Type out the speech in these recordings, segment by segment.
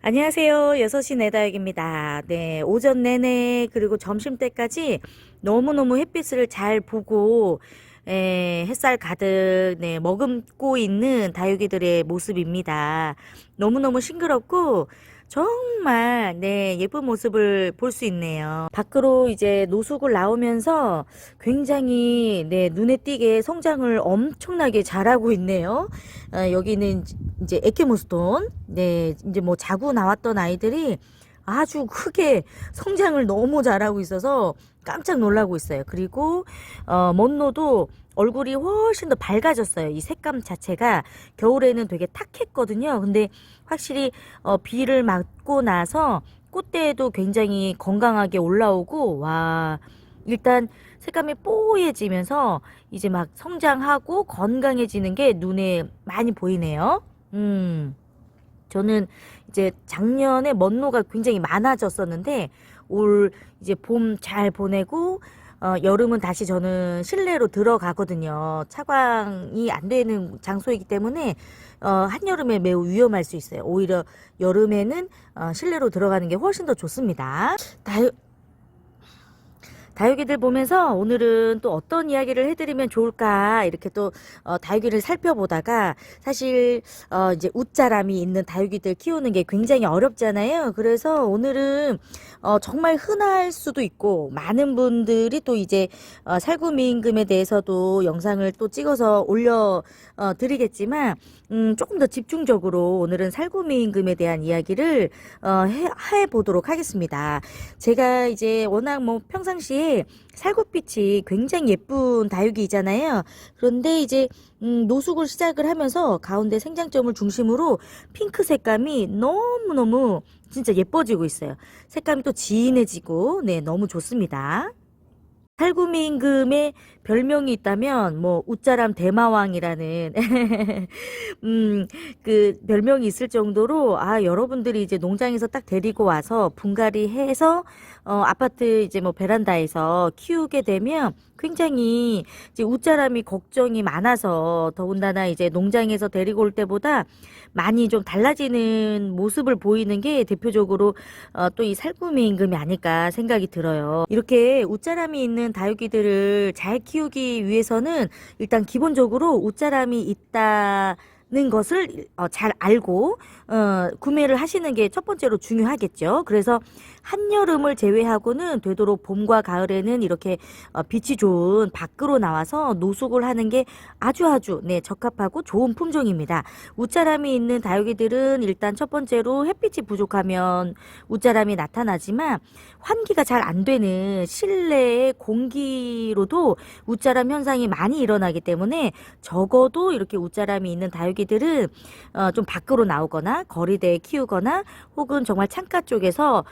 안녕하세요. 6시 내다육입니다. 네, 오전 내내 그리고 점심때까지 너무너무 햇빛을 잘 보고 햇살 가득 머금고 있는 다육이들의 모습입니다. 너무너무 싱그럽고 정말 예쁜 모습을 볼 수 있네요. 밖으로 이제 노숙을 나오면서 굉장히 눈에 띄게 성장을 엄청나게 잘하고 있네요. 여기는 이제 에케모스톤, 이제 뭐 자고 나왔던 아이들이 아주 크게 성장을 너무 잘하고 있어서 깜짝 놀라고 있어요. 그리고 먼노도 얼굴이 훨씬 더 밝아졌어요. 이 색감 자체가 겨울에는 되게 탁했거든요. 근데 확실히 비를 맞고 나서 꽃대도 굉장히 건강하게 올라오고, 와, 일단 색감이 뽀얘지면서 이제 막 성장하고 건강해지는 게 눈에 많이 보이네요. 저는 이제 작년에 먼노가 굉장히 많아졌었는데 올 이제 봄 잘 보내고 여름은 다시 저는 실내로 들어가거든요. 차광이 안 되는 장소이기 때문에 한여름에 매우 위험할 수 있어요. 오히려 여름에는 실내로 들어가는 게 훨씬 더 좋습니다. 다육이들 보면서 오늘은 또 어떤 이야기를 해드리면 좋을까 이렇게 또 다육이를 살펴보다가 사실 이제 웃자람이 있는 다육이들 키우는 게 굉장히 어렵잖아요. 그래서 오늘은 정말 흔할 수도 있고 많은 분들이 또 이제 살구미임금에 대해서도 영상을 또 찍어서 올려 드리겠지만 조금 더 집중적으로 오늘은 살구미임금에 대한 이야기를 해보도록 하겠습니다. 제가 이제 워낙 뭐 평상시에 살구빛이 굉장히 예쁜 다육이잖아요. 그런데 이제 노숙을 시작을 하면서 가운데 생장점을 중심으로 핑크 색감이 너무너무 진짜 예뻐지고 있어요. 색감이 또 진해지고 너무 좋습니다. 살구미임금의 별명이 있다면 뭐 웃자람 대마왕이라는 그 별명이 있을 정도로 여러분들이 이제 농장에서 딱 데리고 와서 분갈이 해서 아파트 이제 뭐 베란다에서 키우게 되면 굉장히 이제 웃자람이 걱정이 많아서 더군다나 이제 농장에서 데리고 올 때보다 많이 좀 달라지는 모습을 보이는 게 대표적으로 또 이 살구미임금이 아닐까 생각이 들어요. 이렇게 웃자람이 있는 다육이들을 잘 키우기 위해서는 일단 기본적으로 웃자람이 있다는 것을 잘 알고 구매를 하시는 게 첫 번째로 중요하겠죠. 그래서 한여름을 제외하고는 되도록 봄과 가을에는 이렇게 빛이 좋은 밖으로 나와서 노숙을 하는 게 아주 적합하고 좋은 품종입니다. 웃자람이 있는 다육이들은 일단 첫 번째로 햇빛이 부족하면 웃자람이 나타나지만 환기가 잘 안 되는 실내의 공기로도 웃자람 현상이 많이 일어나기 때문에 적어도 이렇게 웃자람이 있는 다육이들은 좀 밖으로 나오거나 거리대에 키우거나 혹은 정말 창가 쪽에서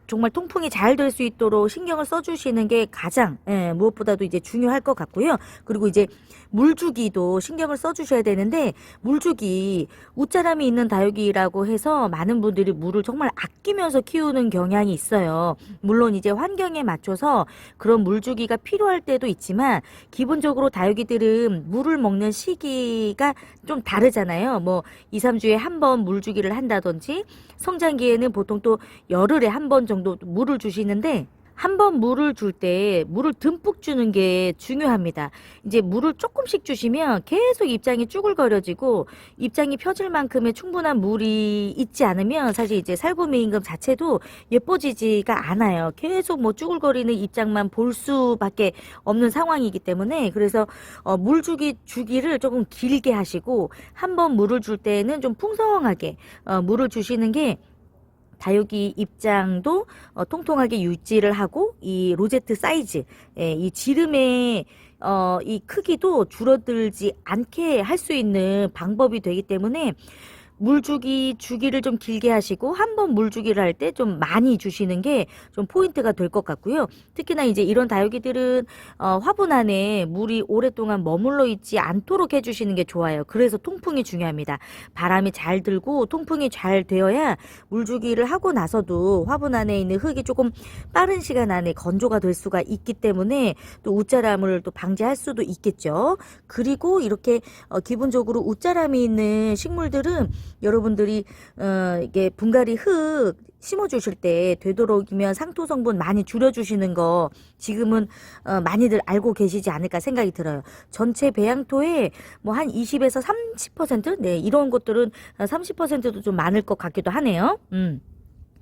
정말 통풍이 잘 될 수 있도록 신경을 써주시는 게 가장 무엇보다도 이제 중요할 것 같고요. 그리고 이제 물주기도 신경을 써주셔야 되는데 물주기 웃자람이 있는 다육이라고 해서 많은 분들이 물을 정말 아끼면서 키우는 경향이 있어요. 물론 이제 환경에 맞춰서 그런 물주기가 필요할 때도 있지만 기본적으로 다육이들은 물을 먹는 시기가 좀 다르잖아요. 뭐 2, 3주에 한 번 물주기를 한다든지 성장기에는 보통 또 열흘에 한 번 정도 물을 주시는데 한 번 물을 줄 때 물을 듬뿍 주는 게 중요합니다. 이제 물을 조금씩 주시면 계속 입장이 쭈글거려지고 입장이 펴질 만큼의 충분한 물이 있지 않으면 사실 이제 살구미임금 자체도 예뻐지지가 않아요. 계속 뭐 쭈글거리는 입장만 볼 수밖에 없는 상황이기 때문에 그래서 주기를 조금 길게 하시고 한 번 물을 줄 때는 좀 풍성하게 물을 주시는 게 다육이 입장도 통통하게 유지를 하고 이 로제트 사이즈, 이 지름의 이 크기도 줄어들지 않게 할 수 있는 방법이 되기 때문에 주기를 좀 길게 하시고 한 번 물주기를 할 때 좀 많이 주시는 게 좀 포인트가 될 것 같고요. 특히나 이제 이런 다육이들은 화분 안에 물이 오랫동안 머물러 있지 않도록 해주시는 게 좋아요. 그래서 통풍이 중요합니다. 바람이 잘 들고 통풍이 잘 되어야 물주기를 하고 나서도 화분 안에 있는 흙이 조금 빠른 시간 안에 건조가 될 수가 있기 때문에 또 웃자람을 또 방지할 수도 있겠죠. 그리고 이렇게 기본적으로 웃자람이 있는 식물들은 여러분들이 이게 분갈이 흙 심어주실 때 되도록이면 상토 성분 많이 줄여주시는 거 지금은 많이들 알고 계시지 않을까 생각이 들어요. 전체 배양토에 뭐 한 20에서 30%? 네, 이런 것들은 30%도 좀 많을 것 같기도 하네요.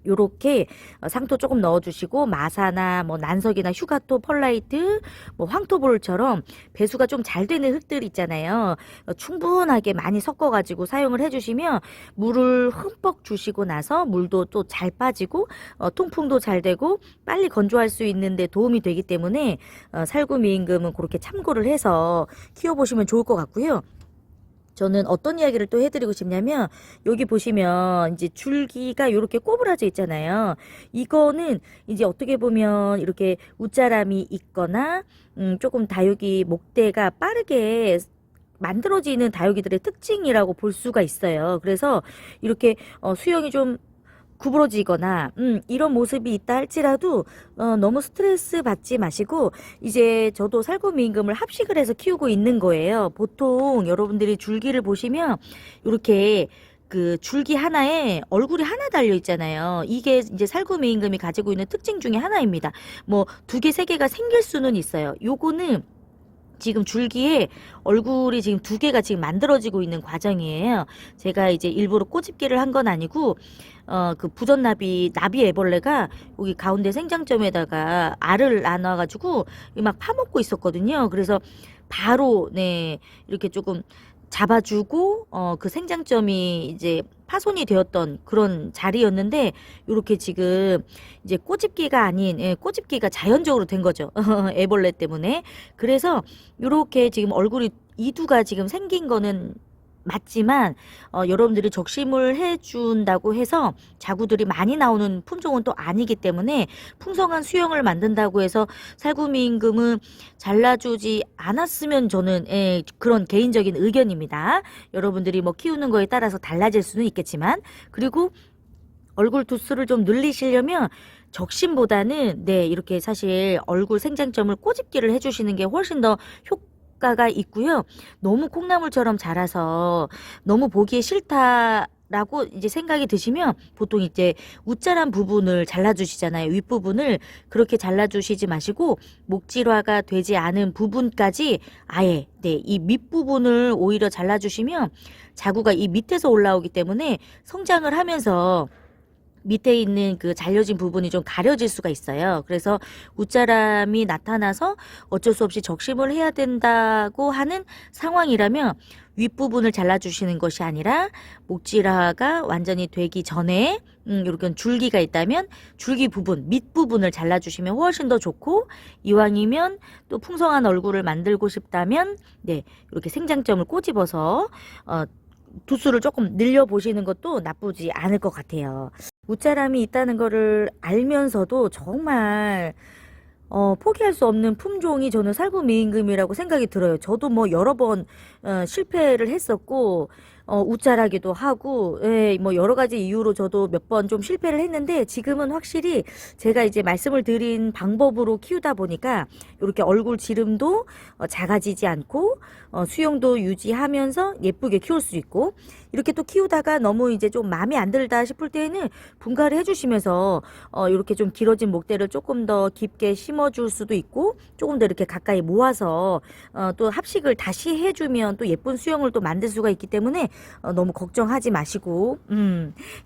요렇게 상토 조금 넣어주시고 마사나 뭐 난석이나 휴가토, 펄라이트, 뭐 황토볼처럼 배수가 좀 잘 되는 흙들 있잖아요. 충분하게 많이 섞어가지고 사용을 해주시면 물을 흠뻑 주시고 나서 물도 또 잘 빠지고 통풍도 잘 되고 빨리 건조할 수 있는데 도움이 되기 때문에 살구미임금은 그렇게 참고를 해서 키워보시면 좋을 것 같고요. 저는 어떤 이야기를 또 해드리고 싶냐면 여기 보시면 이제 줄기가 이렇게 꼬부라져 있잖아요. 이거는 이제 어떻게 보면 이렇게 웃자람이 있거나 조금 다육이 목대가 빠르게 만들어지는 다육이들의 특징이라고 볼 수가 있어요. 그래서 이렇게 수영이 좀 구부러지거나 이런 모습이 있다 할지라도 너무 스트레스 받지 마시고 이제 저도 살구미임금을 합식을 해서 키우고 있는 거예요. 보통 여러분들이 줄기를 보시면 이렇게 그 줄기 하나에 얼굴이 하나 달려 있잖아요. 이게 이제 살구미임금이 가지고 있는 특징 중에 하나입니다. 뭐 2개, 3개가 생길 수는 있어요. 요거는 지금 줄기에 얼굴이 지금 2개가 지금 만들어지고 있는 과정이에요. 제가 이제 일부러 꼬집기를 한 건 아니고 그 부전나비 애벌레가 여기 가운데 생장점에다가 알을 나눠가지고 막 파먹고 있었거든요. 그래서 바로 네 이렇게 조금 잡아주고 그 생장점이 이제 파손이 되었던 그런 자리였는데 요렇게 지금 이제 꼬집기가 아닌 꼬집기가 자연적으로 된 거죠. 애벌레 때문에. 그래서 요렇게 지금 얼굴이 이두가 지금 생긴 거는 맞지만 여러분들이 적심을 해준다고 해서 자구들이 많이 나오는 품종은 또 아니기 때문에 풍성한 수영을 만든다고 해서 살구미임금은 잘라주지 않았으면 저는 그런 개인적인 의견입니다. 여러분들이 뭐 키우는 거에 따라서 달라질 수는 있겠지만 그리고 얼굴 두수를 좀 늘리시려면 적심보다는 네 이렇게 사실 얼굴 생장점을 꼬집기를 해주시는 게 훨씬 더 효과가 있고요. 너무 콩나물처럼 자라서 너무 보기에 싫다라고 이제 생각이 드시면 보통 이제 웃자란 부분을 잘라주시잖아요. 윗부분을 그렇게 잘라주시지 마시고 목질화가 되지 않은 부분까지 아예 네, 이 밑부분을 오히려 잘라주시면 자구가 이 밑에서 올라오기 때문에 성장을 하면서 밑에 있는 그 잘려진 부분이 좀 가려질 수가 있어요. 그래서 웃자람이 나타나서 어쩔 수 없이 적심을 해야 된다고 하는 상황이라면 윗부분을 잘라주시는 것이 아니라 목질화가 완전히 되기 전에 이렇게 줄기가 있다면 줄기 부분, 밑부분을 잘라주시면 훨씬 더 좋고 이왕이면 또 풍성한 얼굴을 만들고 싶다면 네 이렇게 생장점을 꼬집어서 두수를 조금 늘려보시는 것도 나쁘지 않을 것 같아요. 웃자람이 있다는 거를 알면서도 정말 포기할 수 없는 품종이 저는 살구미임금이라고 생각이 들어요. 저도 뭐 여러 번 실패를 했었고 웃자라기도 하고 뭐 여러 가지 이유로 저도 몇 번 좀 실패를 했는데 지금은 확실히 제가 이제 말씀을 드린 방법으로 키우다 보니까 이렇게 얼굴 지름도 작아지지 않고 수영도 유지하면서 예쁘게 키울 수 있고 이렇게 또 키우다가 너무 이제 좀 마음에 안 들다 싶을 때에는 분갈이 해주시면서 이렇게 좀 길어진 목대를 조금 더 깊게 심어줄 수도 있고 조금 더 이렇게 가까이 모아서 또 합식을 다시 해주면 또 예쁜 수영을 또 만들 수가 있기 때문에 너무 걱정하지 마시고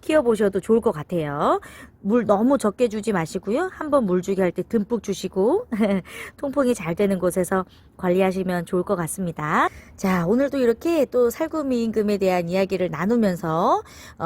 키워보셔도 좋을 것 같아요. 물 너무 적게 주지 마시고요. 한번 물 주기 할 때 듬뿍 주시고 통풍이 잘 되는 곳에서 관리하시면 좋을 것 같습니다. 자, 오늘도 이렇게 또 살구미임금에 대한 이야기를 나누면서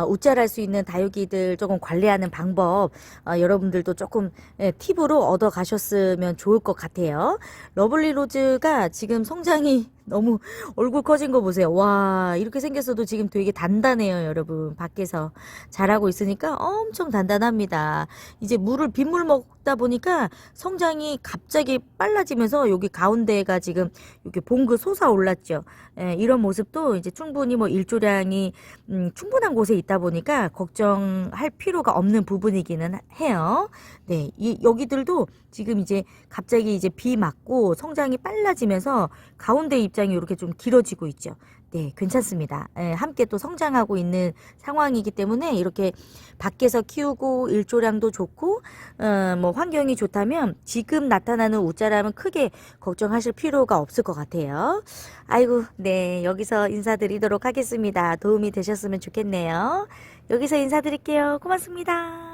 웃잘할 수 있는 다육이들 조금 관리하는 방법 여러분들도 조금 팁으로 얻어 가셨으면 좋을 것 같아요. 러블리 로즈가 지금 성장이 너무 얼굴 커진 거 보세요. 와, 이렇게 생겼어도 지금 되게 단단해요, 여러분. 밖에서 자라고 있으니까 엄청 단단합니다. 이제 빗물 먹다 보니까 성장이 갑자기 빨라지면서 여기 가운데가 지금 이렇게 봉그 솟아올랐죠. 이런 모습도 이제 충분히 뭐 일조량이 충분한 곳에 있다 보니까 걱정할 필요가 없는 부분이기는 해요. 네, 여기들도 지금 이제 갑자기 이제 비 맞고 성장이 빨라지면서 가운데 입장이 이렇게 좀 길어지고 있죠. 네, 괜찮습니다. 예, 함께 또 성장하고 있는 상황이기 때문에 이렇게 밖에서 키우고 일조량도 좋고 뭐 환경이 좋다면 지금 나타나는 웃자람은 크게 걱정하실 필요가 없을 것 같아요. 아이고, 네, 여기서 인사드리도록 하겠습니다. 도움이 되셨으면 좋겠네요. 여기서 인사드릴게요. 고맙습니다.